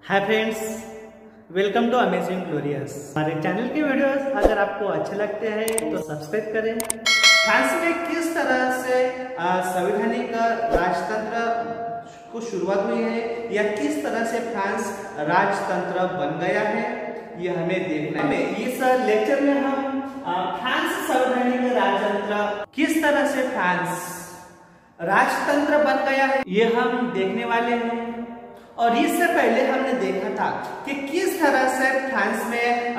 Hi friends, welcome to amazing glorious. हमारे channel की videos अगर आपको अच्छे लगते हैं तो सब्सक्राइब करें। फ्रांस में किस तरह से संवैधानिक राजतंत्र को शुरुआत हुई है या किस तरह से फ्रांस राजतंत्र बन गया है, ये हमें देखना है। इस लेक्चर में हम फ्रांस संवैधानिक राजतंत्र किस तरह से फ्रांस राजतंत्र बन गया है ये हम देखने वाले हैं। और इससे पहले हमने देखा था कि किस तरह से फ्रांस में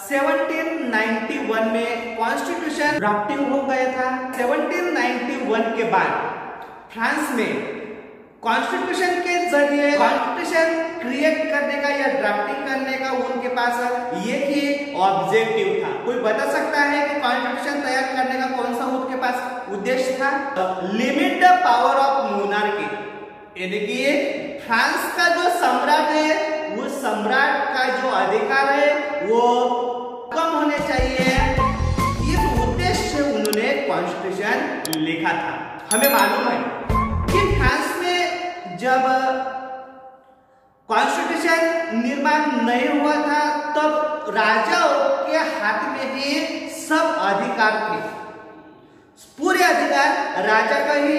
1791 में कॉन्स्टिट्यूशन ड्राफ्टिंग हो गया था। 1791 के बाद फ्रांस में कॉन्स्टिट्यूशन के जरिए कॉन्स्टिट्यूशन क्रिएट करने का या ड्राफ्टिंग करने का उनके पास एक ही ऑब्जेक्टिव था। कोई बता सकता है कि कॉन्स्टिट्यूशन तैयार करने का कौन सा उनके पास उद्देश्य था? Limit the power of monarchy, यानी कि फ्रांस का जो सम्राट है उस सम्राट का जो अधिकार है वो कम होने चाहिए। इस उद्देश्य से उन्होंने कॉन्स्टिट्यूशन लिखा था। हमें मालूम है कि फ्रांस में जब कॉन्स्टिट्यूशन निर्माण नहीं हुआ था तब राजाओं के हाथ में ही सब अधिकार थे। पूरे अधिकार राजा का ही,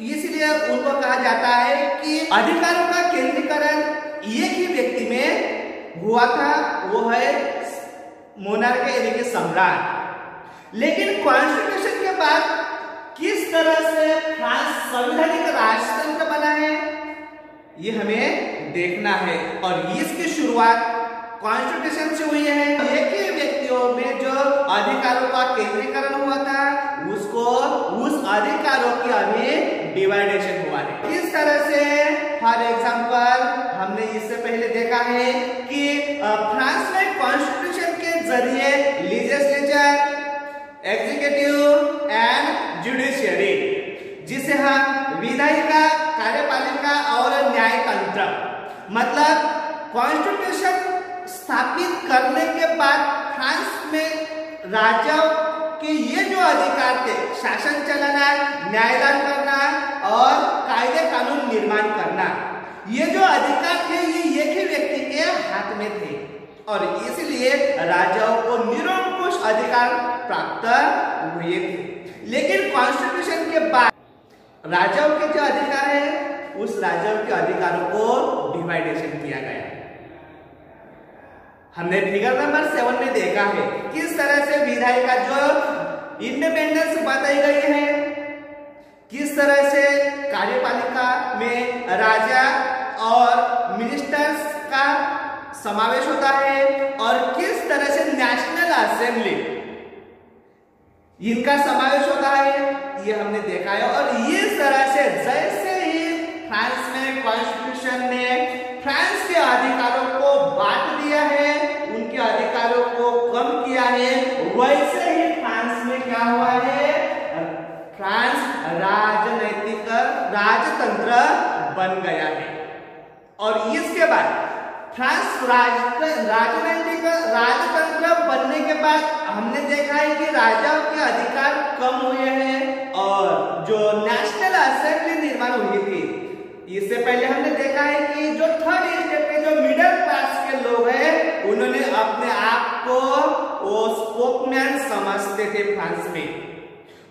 इसलिए उनको कहा जाता है कि अधिकारों का केंद्रीकरण एक ही व्यक्ति में हुआ था, वो है मोनार्क यानी कि सम्राट। लेकिन कॉन्स्टिट्यूशन के बाद किस तरह से फ्रांस संवैधानिक राजतंत्र बना है ये हमें देखना है। और इसकी शुरुआत कॉन्स्टिट्यूशन से हुई है। एक ही व्यक्तियों में जो अधिकारों का केंद्रीकरण हुआ था उसको उस अधिकारों की अभी डिवाइडेशन हुआ है। किस तरह से, फॉर एग्जांपल हमने इससे पहले देखा है कि फ्रांस में कॉन्स्टिट्यूशन के जरिए लेजिस्लेचर, एग्जीक्यूटिव एंड जुडिशियरी, जिसे हम विधायिका, कार्यपालिका और न्यायतंत्र, मतलब कॉन्स्टिट्यूशन स्थापित करने के बाद फ्रांस में राजाओं के ये जो अधिकार थे, शासन चलाना, न्यायदान करना और कायदे कानून निर्माण करना, ये जो अधिकार थे ये एक ही व्यक्ति के हाथ में थे। और इसलिए राजाओं को निरंकुश अधिकार प्राप्त हुए थे। लेकिन कॉन्स्टिट्यूशन के बाद राजाओं के जो अधिकार है उस राजाओं के अधिकारों को डिवाइडेशन किया गया। हमने फिगर नंबर 7 में देखा है किस तरह से विधायिका जो इंडिपेंडेंस बताई गई है, किस तरह से कार्यपालिका में राजा और मिनिस्टर्स का समावेश होता है और किस तरह से नेशनल असेंबली इनका समावेश होता है, ये हमने देखा है। और इस तरह से जैसे ही फ्रांस में कॉन्स्टिट्यूशन ने फ्रांस के अधिकारों को बांट दिया है, उनके अधिकारों को कम किया है, वैसे ही फ्रांस में क्या हुआ है, फ्रांस राजनैतिक राजतंत्र बन गया है। और इसके बाद फ्रांस राजनैतिक राजतंत्र बनने के बाद हमने देखा है कि राजाओं के अधिकार कम हुए हैं और जो नेशनल असेंबली निर्माण हुई थी, इससे पहले हमने देखा है कि जो थर्ड स्टेट के जो मिडिल क्लास के लोग हैं उन्होंने अपने आप को वो स्पोकमैन समझते थे फ्रांस में।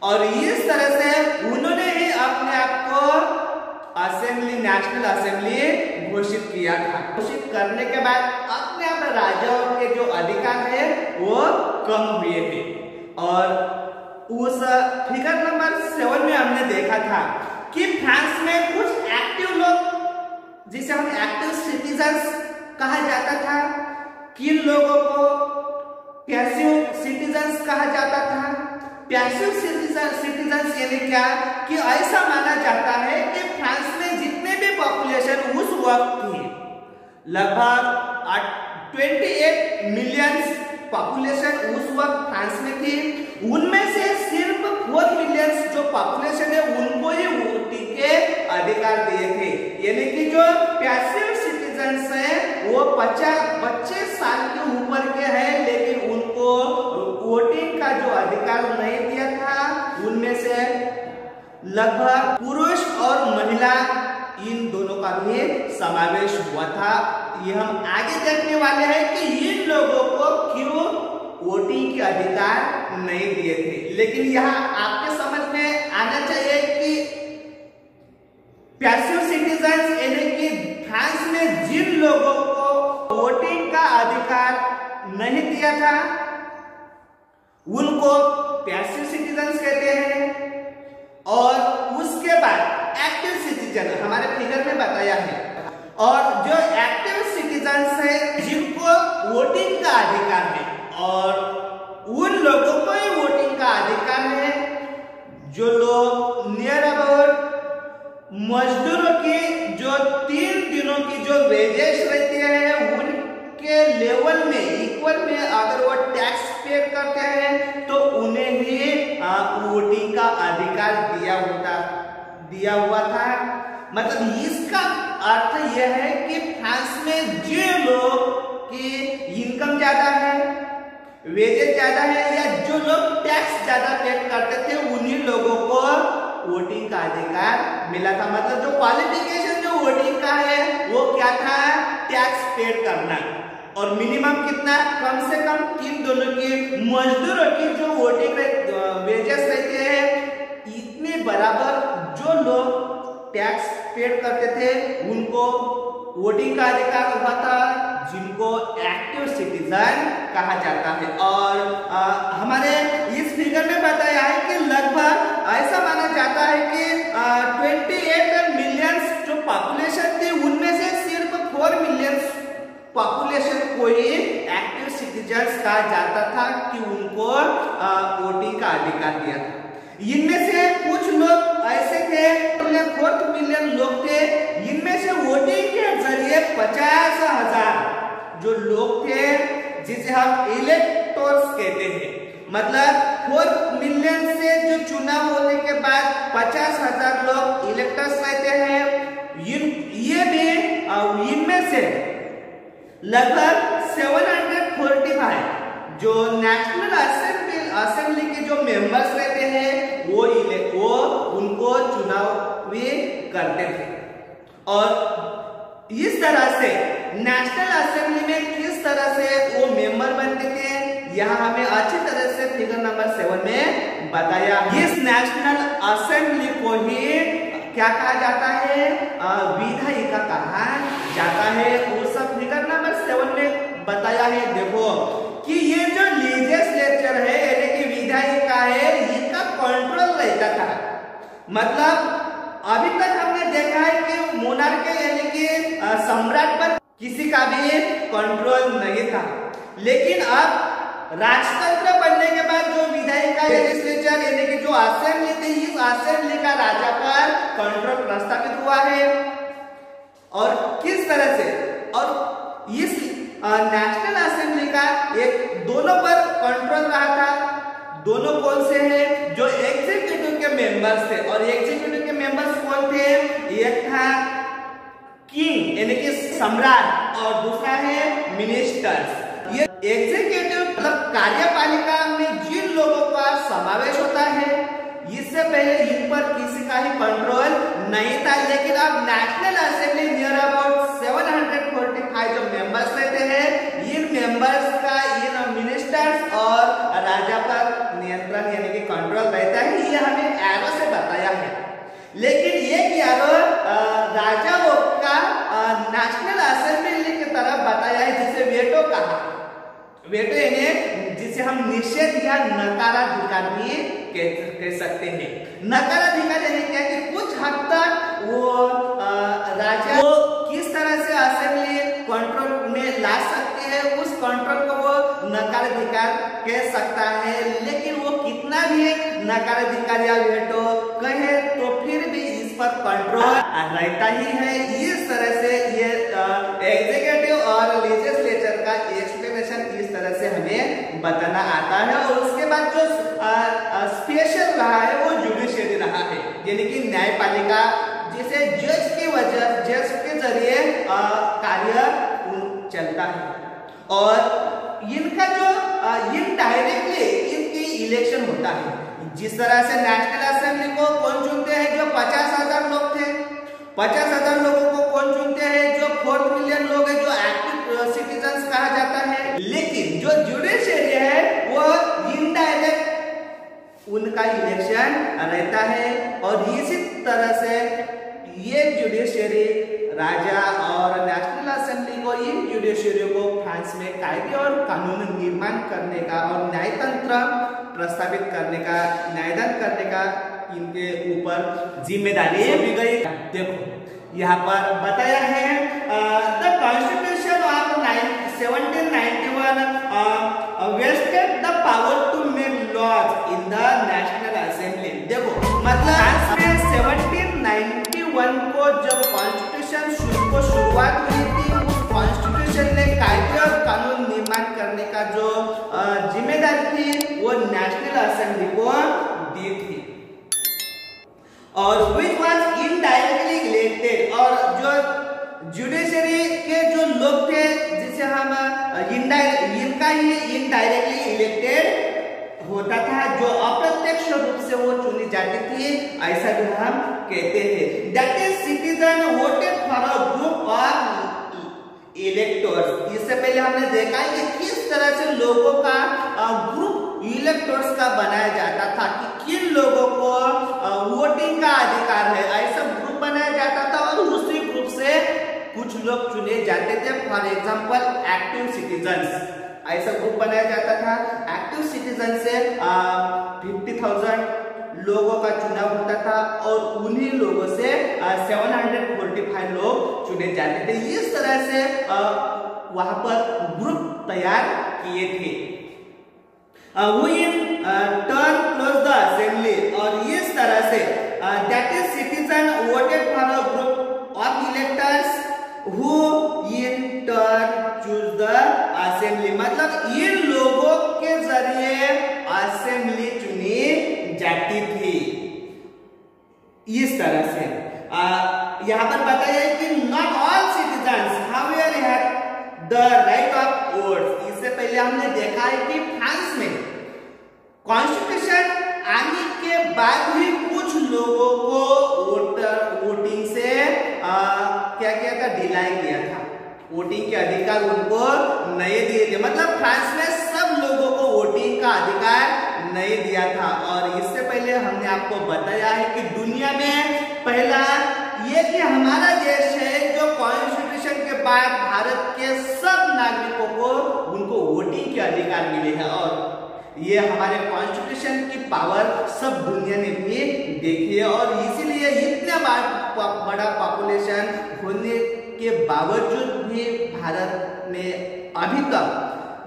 और इस तरह से उन्होंने ही अपने आप को असेंबली, नेशनल असेंबली घोषित किया था। घोषित करने के बाद अपने आप राजाओं के जो अधिकार है वो कम हुए थे। और उस फिगर नंबर 7 में हमने देखा था कि फ्रांस में कुछ एक्टिव लोग, जिसे हम एक्टिव सिटीजन्स कहा जाता था, किन लोगों को पैसिव सिटीजन्स कहा जाता था। पैसिव सिटीजन्स यानी क्या कि ऐसा माना जाता है कि फ्रांस में जितने भी पॉपुलेशन उस वक्त थी, लगभग 28 मिलियन पॉपुलेशन उस वक्त फ्रांस में थी, उनमें से सिर्फ 4 मिलियन जो पॉपुलेशन है उनको ही वोटिंग के अधिकार दिए थे। यानी कि जो पैसिव सिटीजन्स हैं वो 25 साल के ऊपर के हैं, लेकिन उनको वोटिंग का जो अधिकार नहीं दिया था। उनमें से लगभग पुरुष और महिला इन दोनों का भी समावेश हुआ था ये हम आगे देखने वाले हैं कि इन लोगों को क्यों वोटिंग के अधिकार नहीं दिए थे। लेकिन यहाँ आपके समझ में आना चाहिए कि पैसिव सिटीजन यानी कि फ्रांस में जिन लोगों को वोटिंग का अधिकार नहीं दिया था उनको पैसिव सिटीजन कहते हैं, और उसके बाद एक्टिव सिटीजन हमारे फिगर में बताया है। और जो एक्टिव सिटीजन है जिनको वोटिंग का अधिकार है, और उन लोगों को ही वोटिंग का अधिकार है जो लोग नियर अबाउट मजदूरों की जो 3 दिनों की जो वेजेस रहती है उनके लेवल में इक्वल में अगर वो टैक्स पे करते हैं तो उन्हें ही वोटिंग का अधिकार दिया हुआ था। मतलब इसका अर्थ यह है कि फ्रांस में जो लोग की इनकम ज्यादा है, वेजेस ज्यादा है, या जो लोग टैक्स ज्यादा पे करते थे उन्हीं लोगों को वोटिंग का अधिकार मिला था। मतलब जो क्वालिफिकेशन जो वोटिंग का है वो क्या था, टैक्स पे करना, और मिनिमम कितना, कम से कम 3 दोनों की मजदूरों की जो वोटिंग वेजेस रहते हैं इतने बराबर जो लोग टैक्स पे करते थे उनको वोटिंग का अधिकार हुआ था, जिनको एक्टिव सिटीजन कहा जाता है। और हमारे इस फिगर में बताया है कि लगभग ऐसा माना जाता है कि 28 मिलियन जो पॉपुलेशन थी उनमें से सिर्फ 4 मिलियन पॉपुलेशन को ही एक्टिव सिटीजन्स कहा जाता था कि उनको वोटिंग का अधिकार दिया था। इनमें से कुछ लोग ऐसे थे, 4 मिलियन लोग थे, इनमें से वोटिंग के जरिए 50,000 जो लोग थे जिसे हम इलेक्टोर्स कहते हैं। मतलब 4 मिलियन से जो चुनाव होने के बाद 50,000 लोग इलेक्टर्स रहते हैं। ये भी इनमें से लगभग 745 जो नेशनल असेंबली के जो मेंबर्स रहते हैं वो उनको चुनाव भी करते थे। और इस तरह से नेशनल असेंबली में किस तरह से वो मेंबर बनते थे यहाँ हमें अच्छी तरह से फिगर नंबर 7 में बताया। इस नेशनल असेंबली को ही क्या कहा जाता है, विधायिका कहा जाता है। वो सब फिगर नंबर 7 में बताया है। देखो कि ये जो लेजिस्लेचर है यानी कि विधायिका है, इनका कंट्रोल रहता था। मतलब अभी तक हमने देखा है कि मोनार्क यानी कि सम्राट पर किसी का भी कंट्रोल नहीं था, लेकिन अब राजतंत्र बनने के बाद जो विधायिका लेजिस्लेचर यानी कि जो असेंबली थी, इस असेंबली का राजा पर कंट्रोल प्रस्तावित हुआ है। और किस तरह से, और इस नेशनल असेंबली का एक दोनों पर कंट्रोल रहा था। दोनों कौन से हैं, जो एग्जीक्यूटिव के मेंबर्स थे, और एग्जीक्यूटिव के मेंबर्स कौन थे, एक था किंग यानी कि सम्राट और दूसरा है मिनिस्टर्स। ये एग्जीक्यूटिव मतलब कार्यपालिका में जिन लोगों का समावेश होता है, इससे पहले इन पर किसी का ही कंट्रोल नहीं था। लेकिन अब नेशनल असेंबली नियर अबाउट 745 जो मेंबर्स रहते हैं, इन मेंबर्स का इन मिनिस्टर्स और राजा पर नियंत्रण यानी कि कंट्रोल रहता है। ये हमें एरो से बताया है। लेकिन ये एरो राजाओं का नेशनल असेंबली की तरफ बताया है, जिसे वेटो कहा। वेटो यानी जिसे हम निषेध या नकाराधिकार भी कह सकते हैं। नकाराधिकार यानी क्या कि कुछ हद तक वो राजा वो किस तरह से असेंबली कंट्रोल में ला सकते हैं, उस कंट्रोल को वो नकाराधिकार कह सकता है। लेकिन वो कितना भी नकाराधिकार या वेटो कहे तो फिर भी इस पर कंट्रोल रहता ही है। इस तरह से ये एग्जीक्यूटिव और लेजिस्लेचर का एक्सप्लेनेशन इस तरह से हमें बताना आता है। और उसके बाद जो स्पेशल रहा है वो जुडिशियरी रहा है, यानी कि न्यायपालिका, जिसे जज के जरिए कार्य चलता है। और इनका जो इनडायरेक्टली इनकी इलेक्शन होता है। जिस तरह से नेशनल असेंबली को कौन चुनते हैं, जो 50,000 लोग थे, 50,000 लोगों को कौन चुनते हैं, जो 4 4 मिलियन लोग हैं जो एक्टिव सिटीजन्स कहा जाता है। लेकिन जो जुडिशरी है वो इनडायरेक्ट उनका इलेक्शन रहता है और इसी तरह से ये जुडिशरी राजा और नेशनल असेंबली को, इन जुडिशरी को फ्रांस में कायदे और कानून निर्माण करने का और न्यायतंत्र प्रस्तावित करने का, न्यायदान करने का इनके ऊपर जिम्मेदारी दी गई। देखो यहाँ पर बताया है the constitution of 1791 vested the power to make laws in the national assembly. देखो मतलब 1791 को जब कॉन्स्टिट्यूशन को शुरुआत हुई थी, उस कॉन्स्टिट्यूशन ने कायदे और कानून निर्माण करने का जो जिम्मेदारी थी वो नेशनल असेंबली को दी थी और which was indirectly elected। और जो जुडिशरी के जो लोग थे जिसे हम इनका ही इनडायरेक्टली इलेक्टेड होता था, जो अप्रत्यक्ष रूप से वो चुनी जाती थी, ऐसा भी हम कहते हैं। That is citizen voted for a group of electors. इससे पहले हमने देखा है कि किस तरह से लोगों का ग्रुप इलेक्टर्स का बनाया जाता था कि किन लोगों को वोटिंग का अधिकार है, ऐसा ग्रुप बनाया जाता था और उसी ग्रुप से कुछ लोग चुने जाते थे। फॉर एग्जांपल एक्टिव सिटीजन्स, ऐसा ग्रुप बनाया जाता था। एक्टिव सिटीजन से 50,000 लोगों का चुनाव होता था और उन्हीं लोगों से 745 लोग चुने जाते थे। इस तरह से वहां पर ग्रुप तैयार किए थे। टर्न क्लोज द असेंबली और इस तरह say that is citizen voted for a group of electors who in turn choose the assembly. मतलब इन लोगों के जरिए असेंबली चुनी जाती थी। इस तरह से यहाँ पर बताया कि not all citizens however had the right of vote. इससे पहले हमने देखा है कि फ्रांस में कॉन्स्टिट्यूशन आने के बाद भी कुछ लोगों को वोटिंग से क्या किया था, डिलाई किया था। वोटिंग के अधिकार उनको नहीं दिए थे। मतलब फ्रांस में सब लोगों को वोटिंग का अधिकार नहीं दिया था। और इससे पहले हमने आपको बताया है कि दुनिया में पहला ये कि हमारा देश है जो कॉन्स्टिट्यूशन के बाद भारत के सब नागरिकों को उनको वोटिंग के अधिकार मिले हैं और ये हमारे कॉन्स्टिट्यूशन की पावर सब दुनिया ने भी देखी है। और इसीलिए इतना बड़ा पॉपुलेशन होने के बावजूद भी भारत में अभी तक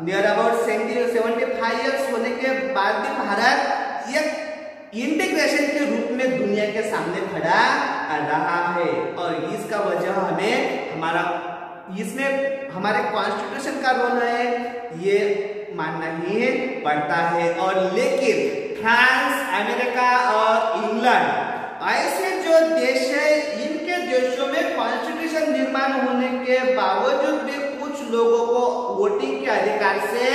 नियर अबाउट 75 इयर्स होने के बाद भी भारत एक इंटीग्रेशन के रूप में दुनिया के सामने खड़ा रहा है। और इसका वजह हमें इसमें हमारे कॉन्स्टिट्यूशन का रोल है, ये मानना ही पड़ता है। और लेकिन फ्रांस, अमेरिका और इंग्लैंड ऐसे जो देश है, इनके देशों में कॉन्स्टिट्यूशन निर्माण होने के बावजूद भी कुछ लोगों को वोटिंग के अधिकार से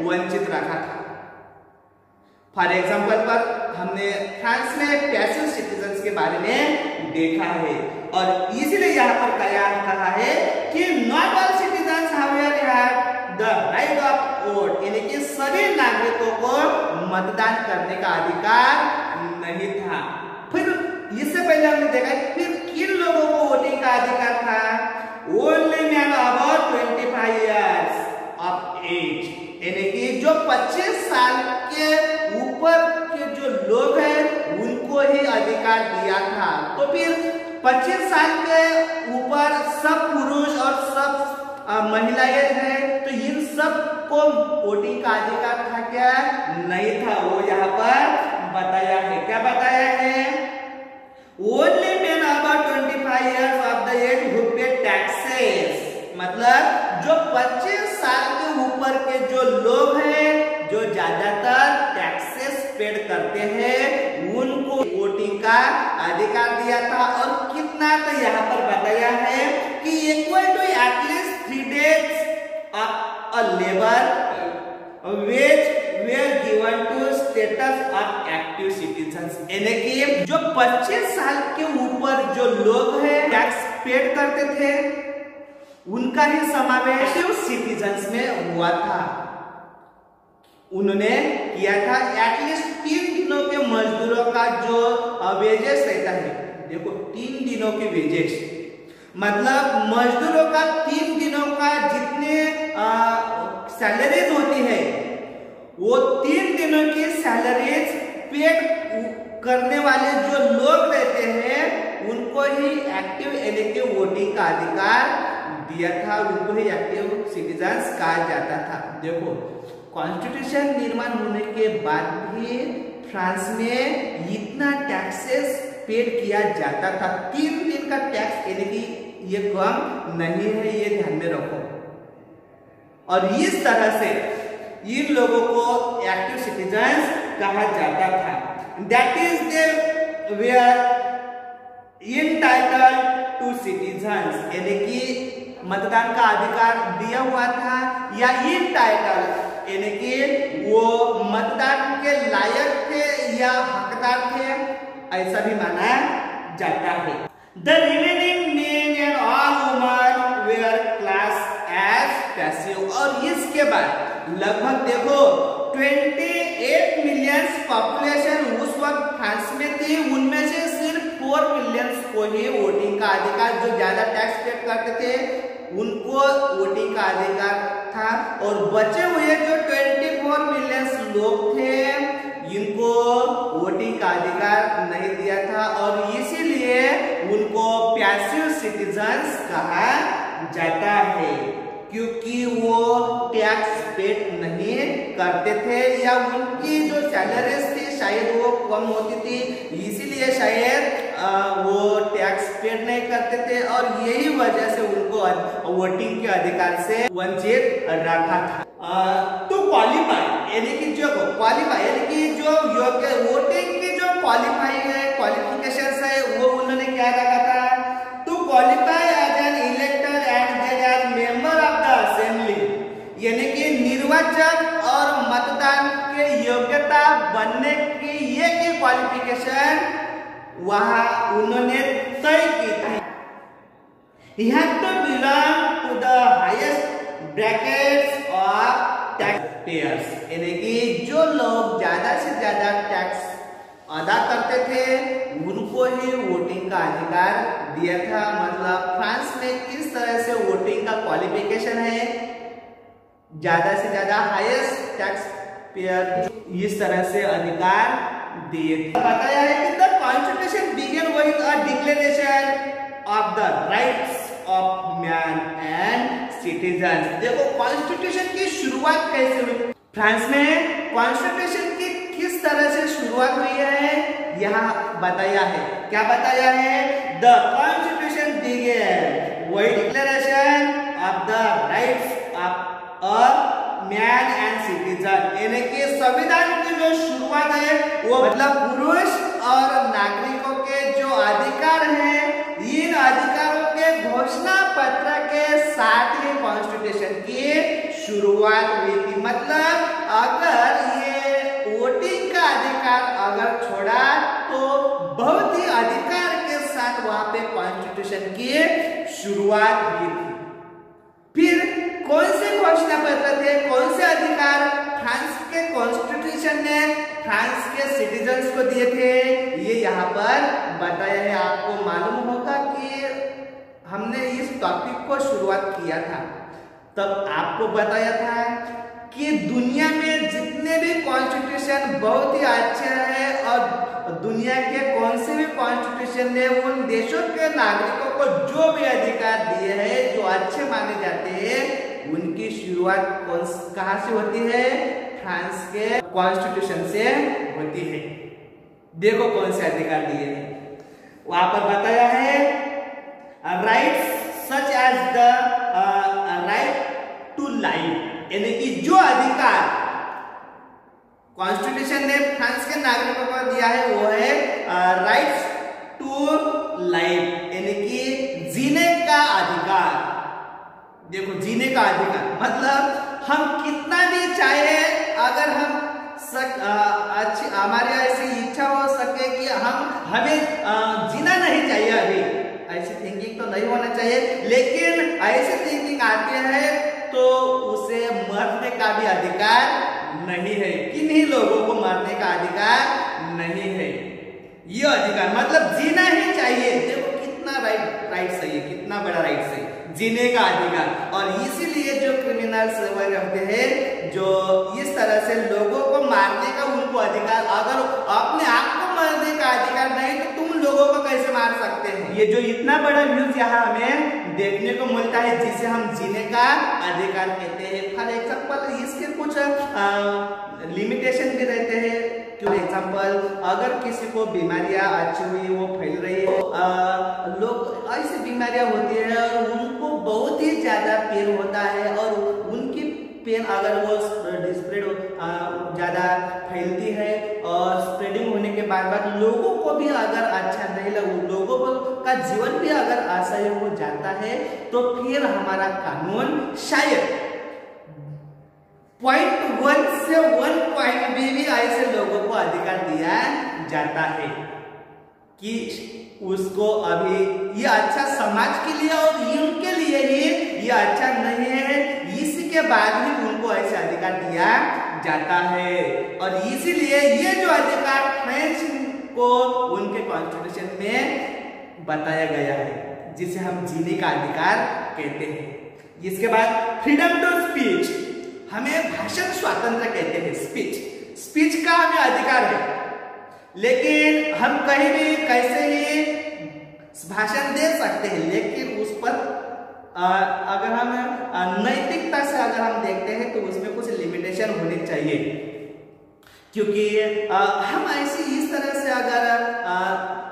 वंचित रखा था। फॉर एग्जाम्पल पर हमने फ्रांस में पैसिव सिटीजन्स के बारे में देखा है और इसीलिए यहाँ पर कहा है कि not all citizens however have the right of vote, यानी कि सभी नागरिकों को मतदान करने का अधिकार नहीं था। फिर इससे पहले हमने देखा फिर किन लोगों को वोटिंग का अधिकार था, only man about 25 years of age, यानी कि जो 25 साल के ऊपर के जो लोग हैं उनको ही अधिकार दिया था। तो फिर 25 साल के ऊपर सब पुरुष और सब महिलाएं हैं, तो इन सब को वोटिंग का अधिकार था क्या? नहीं था। वो यहाँ पर बताया है, क्या बताया है? Only men about 25 years of the age who pay taxes, मतलब जो 25 साल के ऊपर के जो लोग हैं जो ज्यादातर टैक्सेस पेड करते हैं उनको वोटिंग का अधिकार दिया था। और कितना, तो यहाँ पर बताया है कि equal to at least 3 days of a labour wage were given to status of active citizens, यानी कि जो 25 साल के ऊपर जो लोग हैं टैक्स पेड करते थे उनका ही समावेश सिटीजन्स में हुआ था। उन्होंने किया था एटलीस्ट 3 दिनों के मजदूरों का जो वेजेस रहता है, देखो 3 दिनों के वेजेस मतलब मजदूरों का 3 दिनों का जितने सैलरीज होती है वो 3 दिनों की सैलरीज पेड करने वाले जो लोग रहते हैं उनको ही एक्टिव इलेक्टिव वोटिंग का अधिकार दिया था, उनको ही एक्टिव सिटीजन्स कहा जाता था। देखो कॉन्स्टिट्यूशन निर्माण होने के बाद भी फ्रांस में इतना टैक्सेस पेड किया जाता था, 3 दिन का टैक्स यानी कि ये कम नहीं है, ये ध्यान में रखो। और इस तरह से इन लोगों को एक्टिव सिटीजन्स कहा जाता था। That is they were entitled to citizens यानी कि मतदान का अधिकार दिया हुआ था, या एंटाइटल्ड यानी कि वो मतदान के लायक थे या हकदार थे, ऐसा भी माना जाता है। The remaining men and all women were classed as passive। और इसके बाद लगभग देखो 28 मिलियन पॉपुलेशन उस वक्त फ्रांस में थी, उनमें से सिर्फ 4 मिलियन को ही वोटिंग का अधिकार, जो ज्यादा टैक्स पे करते थे उनको वोटिंग का अधिकार था, और बचे हुए जो 24 मिलियन लोग थे इनको वोटिंग का अधिकार नहीं दिया था, और इसीलिए उनको पैसिव सिटीजन्स कहा जाता है, क्योंकि वो टैक्स पेड नहीं करते थे या उनकी जो सैलरीज थी शायद वो कम होती थी, इसीलिए शायद वो टैक्स पेड नहीं करते थे, और यही वजह से उनको वोटिंग के अधिकार से वंचित रखा था। तो क्वालिफाई यानी कि जो क्वालिफाई यानी कि जो योग्य वोटिंग की जो क्वालिफाई है क्वालिफिकेशंस है वो उन्होंने क्या रखा था, to qualify as an elector and then as member of the assembly, यानी कि निर्वाचक और मतदान के योग्यता बनने की ये की क्वालिफिकेशन वहां उन्होंने तय की थी। He had to belong to the highest brackets of taxpayers, यानी कि जो लोग ज्यादा से ज्यादा टैक्स अदा करते थे उनको ही वोटिंग का अधिकार दिया था। मतलब फ्रांस में किस तरह से वोटिंग का क्वालिफिकेशन है, ज्यादा से ज्यादा हाईएस्ट टैक्स पेयर, इस तरह से अधिकार दिए थे। बताया है कि the constitution began with a declaration of the rights of man and citizen. देखो कॉन्स्टिट्यूशन की शुरुआत कैसे हुई, फ्रांस में कॉन्स्टिट्यूशन की किस तरह से शुरुआत हुई है यहाँ बताया है। क्या बताया है, the constitution began with declaration of the rights of a man and citizen, यानी कि संविधान की जो शुरुआत है वो मतलब पुरुष और नागरिकों के जो अधिकार हैं, इन अधिकारों के घोषणा पत्र के साथ ही कॉन्स्टिट्यूशन की शुरुआत हुई थी। मतलब अगर ये वोटिंग का अधिकार अगर छोड़ा तो बहुत ही अधिकार के साथ वहां पे कॉन्स्टिट्यूशन की शुरुआत हुई थी। फिर कौन से घोषणा पत्र थे, कौन से अधिकार फ्रांस के कॉन्स्टिट्यूशन ने फ्रांस के सिटीजन्स को दिए थे, ये यहाँ पर बताया है। आपको मालूम होगा कि हमने इस टॉपिक को शुरुआत किया था तब आपको बताया था कि दुनिया में जितने भी कॉन्स्टिट्यूशन बहुत ही अच्छे हैं और दुनिया के कौन से भी कॉन्स्टिट्यूशन ने उन देशों के नागरिकों को जो भी अधिकार दिए हैं जो अच्छे माने जाते हैं उनकी शुरुआत कहाँ से होती है, फ्रांस के कॉन्स्टिट्यूशन से होती है। देखो कौन से अधिकार दिए हैं वहां पर बताया है, rights such as the right to life, यानी कि जो अधिकार कॉन्स्टिट्यूशन ने फ्रांस के नागरिकों को दिया है वो है राइट्स टू लाइफ, यानी कि जीने का अधिकार। देखो जीने का अधिकार मतलब हम कितना भी चाहे, अगर हम अच्छी हमारी ऐसी इच्छा हो सके कि हमें जीना नहीं चाहिए अभी, ऐसी थिंकिंग तो नहीं होना चाहिए, लेकिन ऐसी थिंकिंग आती है तो उसे मरने का भी अधिकार नहीं है। किन्हीं लोगों को मरने का अधिकार नहीं है। ये अधिकार मतलब जीना ही चाहिए। देखो कितना राइट सही है, कितना बड़ा राइट सही, जीने का अधिकार। और इसीलिए जो क्रिमिनल्स रहते हैं, जो इस तरह से लोगों को मारने का उनको अधिकार, अगर अपने आप को मारने का अधिकार नहीं तो तुम लोगों को कैसे मार सकते हैं। ये जो इतना बड़ा व्यूज यहाँ हमें देखने को मिलता है, जिसे हम जीने का अधिकार कहते हैं। फॉर एग्जाम्पल इसके कुछ लिमिटेशन भी रहते हैं। फॉर एग्जाम्पल अगर किसी को बीमारियां अच्छी हुई, वो फैल रही है, लोग ऐसी बीमारियां होती है और उनको बहुत ही ज्यादा पेन होता है, और उनकी पेन अगर वो स्प्रेड ज्यादा फैलती है और स्प्रेडिंग होने के बाद लोगों को भी अगर अच्छा नहीं लगा, लोगों का जीवन भी अगर असह्य हो जाता है, तो फिर हमारा कानून शायद 0.1 से 1 पॉइंट भी ऐसे लोगों को अधिकार दिया जाता है कि उसको अभी ये अच्छा समाज के लिए और उनके लिए ही ये अच्छा नहीं है, इसी के बाद भी उनको ऐसे अधिकार दिया जाता है। और इसीलिए ये जो अधिकार फ्रेंच को उनके कॉन्स्टिट्यूशन में बताया गया है, जिसे हम जीने का अधिकार कहते हैं। इसके बाद फ्रीडम टू स्पीच, हमें भाषण स्वातंत्र कहते हैं। स्पीच का हमें अधिकार है, लेकिन हम कहीं भी कैसे ही भाषण दे सकते हैं, लेकिन उस पर अगर हम नैतिकता से अगर हम देखते हैं तो उसमें कुछ लिमिटेशन होनी चाहिए। क्योंकि हम ऐसे इस तरह से अगर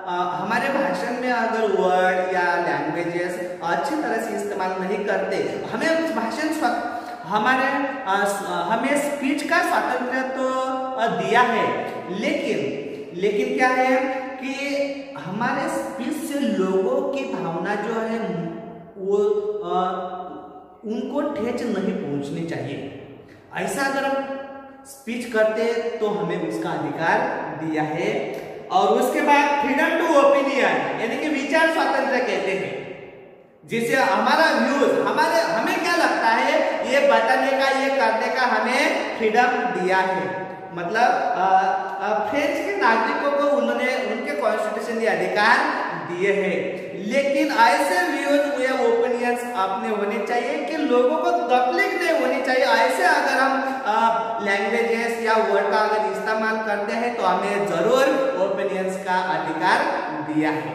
हमारे भाषण में अगर वर्ड या लैंग्वेजेस अच्छी तरह से इस्तेमाल नहीं करते, हमें भाषण हमें स्पीच का स्वातंत्र तो दिया है, लेकिन क्या है कि हमारे स्पीच से लोगों की भावना जो है वो उनको ठेस नहीं पहुंचनी चाहिए। ऐसा अगर हम स्पीच करते तो हमें उसका अधिकार दिया है। और उसके बाद फ्रीडम टू ओपिनियन, यानी कि विचार स्वातंत्र कहते हैं, जिसे हमारा व्यूज हमें क्या लगता है ये बताने का, ये करने का हमें फ्रीडम दिया है। मतलब फ्रेंच के नागरिकों को उन्होंने उनके कॉन्स्टिट्यूशन ने अधिकार दिए हैं, लेकिन ऐसे व्यूज या ओपिनियंस अपने होने चाहिए कि लोगों को तकलीफ नहीं होनी चाहिए। ऐसे अगर हम लैंग्वेजेस या वर्ड का अगर इस्तेमाल करते हैं तो हमें जरूर ओपिनियंस का अधिकार दिया है,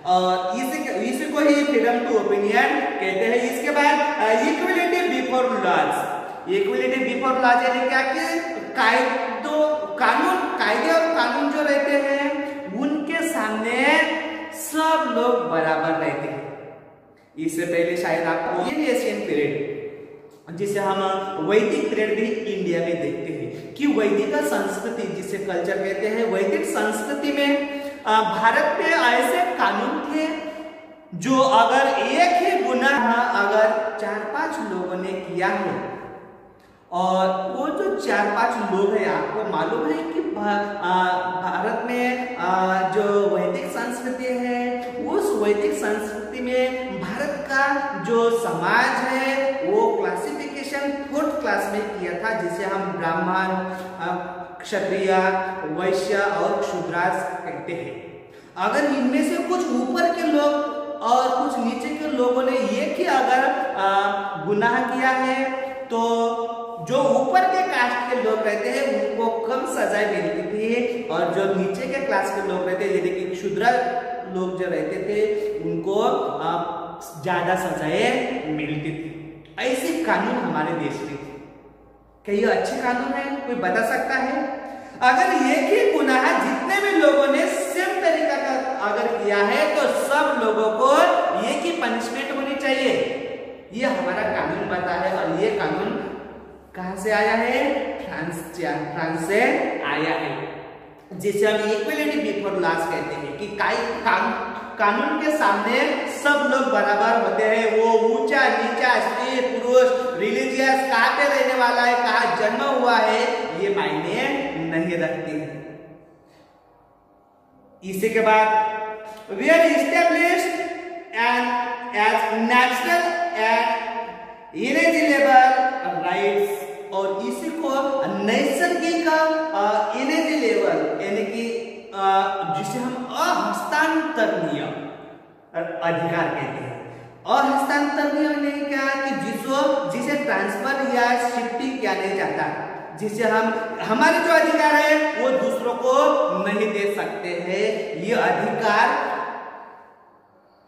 और इसी को ही फ्रीडम टू ओपिनियन कहते हैं। इसके बाद equality before laws. Equality before laws यानी क्या कि कायदे और कानून जो रहते हैं उनके सामने सब लोग बराबर रहते हैं। इससे पहले शायद आपको एशियन पीरियड, जिसे हम वैदिक पीरियड भी इंडिया में देखते हैं, कि वैदिक संस्कृति जिसे कल्चर कहते हैं, वैदिक संस्कृति में भारत में ऐसे कानून थे जो अगर एक ही गुनाह अगर 4-5 लोगों ने किया है, और वो जो 4-5 लोग हैं, आपको मालूम है कि भारत में जो वैदिक संस्कृति है, उस वैदिक संस्कृति में भारत का जो समाज है वो क्लासिफिकेशन 4th क्लास में किया था, जिसे हम ब्राह्मण, क्षत्रिय, वैश्य और शूद्रास कहते हैं। अगर इनमें से कुछ ऊपर के लोग और कुछ नीचे के लोगों ने एक ही अगर गुनाह किया है, तो जो ऊपर के कास्ट के लोग रहते हैं उनको कम सजाएं मिलती थी, और जो नीचे के क्लास के लोग रहते हैं, जैसे कि शूद्र लोग जो रहते थे, उनको ज्यादा सजाएं मिलती थी। ऐसे कानून हमारे देश में थे। क्या ये अच्छे कानून है? कोई बता सकता है? अगर एक ही गुनाह जितने भी लोगों ने सेम तरीका का अगर किया है तो सब लोगों को एक ही पनिशमेंट होनी चाहिए, ये हमारा कानून बताता है। और ये कानून कहां से आया है? फ्रांस से आया है, जिसे हम इक्वलिटी बिफोर लॉज कहते हैं, कि कानून के सामने सब लोग बराबर होते हैं। वो ऊंचा नीचा, स्त्री पुरुष, रिलीजियस, कहां पे रहने वाला है, कहां जन्म हुआ है, ये मायने नहीं रखती है। इसी के बाद we are established and as natural and inalienable rights, और इसी को नैसर्गिक इनएलिजिबल यानी कि जिसे हम अहस्तांतरणीय अधिकार कहते हैं। अहस्तांतरणीय यानी क्या कि जिसे ट्रांसफर या शिफ्टिंग किया नहीं जाता, जिसे हम हमारे जो अधिकार है वो दूसरों को नहीं दे सकते हैं। ये अधिकार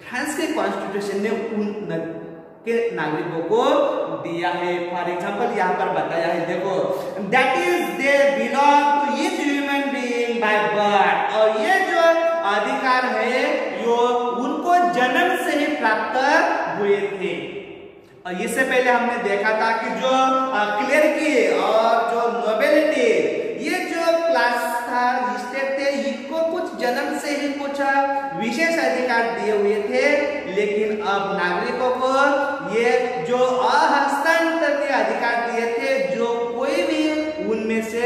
फ्रांस के कॉन्स्टिट्यूशन ने उन के नागरिकों को दिया है। फॉर एग्जाम्पल यहाँ पर बताया है, देखो, that is they belong to each human being by birth, और ये जो अधिकार है यो उनको जन्म से ही प्राप्त हुए थे। और इससे पहले हमने देखा था कि जो क्लेरिकी और जो नोबिलिटी, ये जो क्लास था, स्टेट थे, इनको कुछ जन्म से ही कुछ विशेष अधिकार दिए हुए थे, लेकिन अब नागरिकों को ये जो अहस्तांतरणीय अधिकार दिए थे, जो कोई भी उनमें से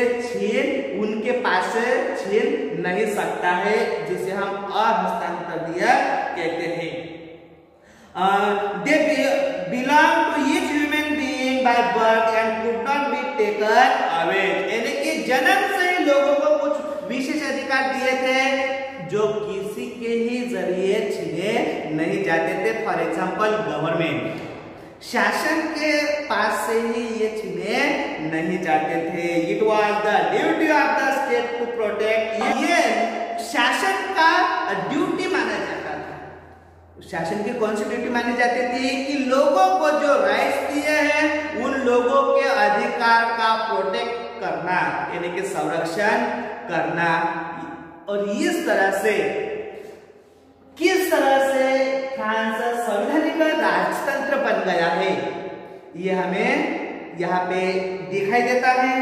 उनके पास से छीन नहीं सकता है, जिसे हम अहस्तांतरणीय कहते थे। They belong to each human being by birth and could not be taken away, यानी कि जन्म से ही लोगों को कुछ विशेष अधिकार दिए थे जो किसी के ही जरिए छीने नहीं जाते थे। फॉर एग्जाम्पल गवर्नमेंट, शासन के पास से ही ये छीने नहीं जाते थे। It was the duty of the state to protect, ये शासन का ड्यूटी माना जाता था। शासन की कौन सी ड्यूटी मानी जाती थी कि लोगों को जो राइट्स दिए हैं उन लोगों के अधिकार का प्रोटेक्ट करना, यानी कि संरक्षण करना। और इस तरह से किस तरह से फ्रांस संवैधानिक राजतंत्र बन गया है, ये हमें यहाँ पे दिखाई देता है।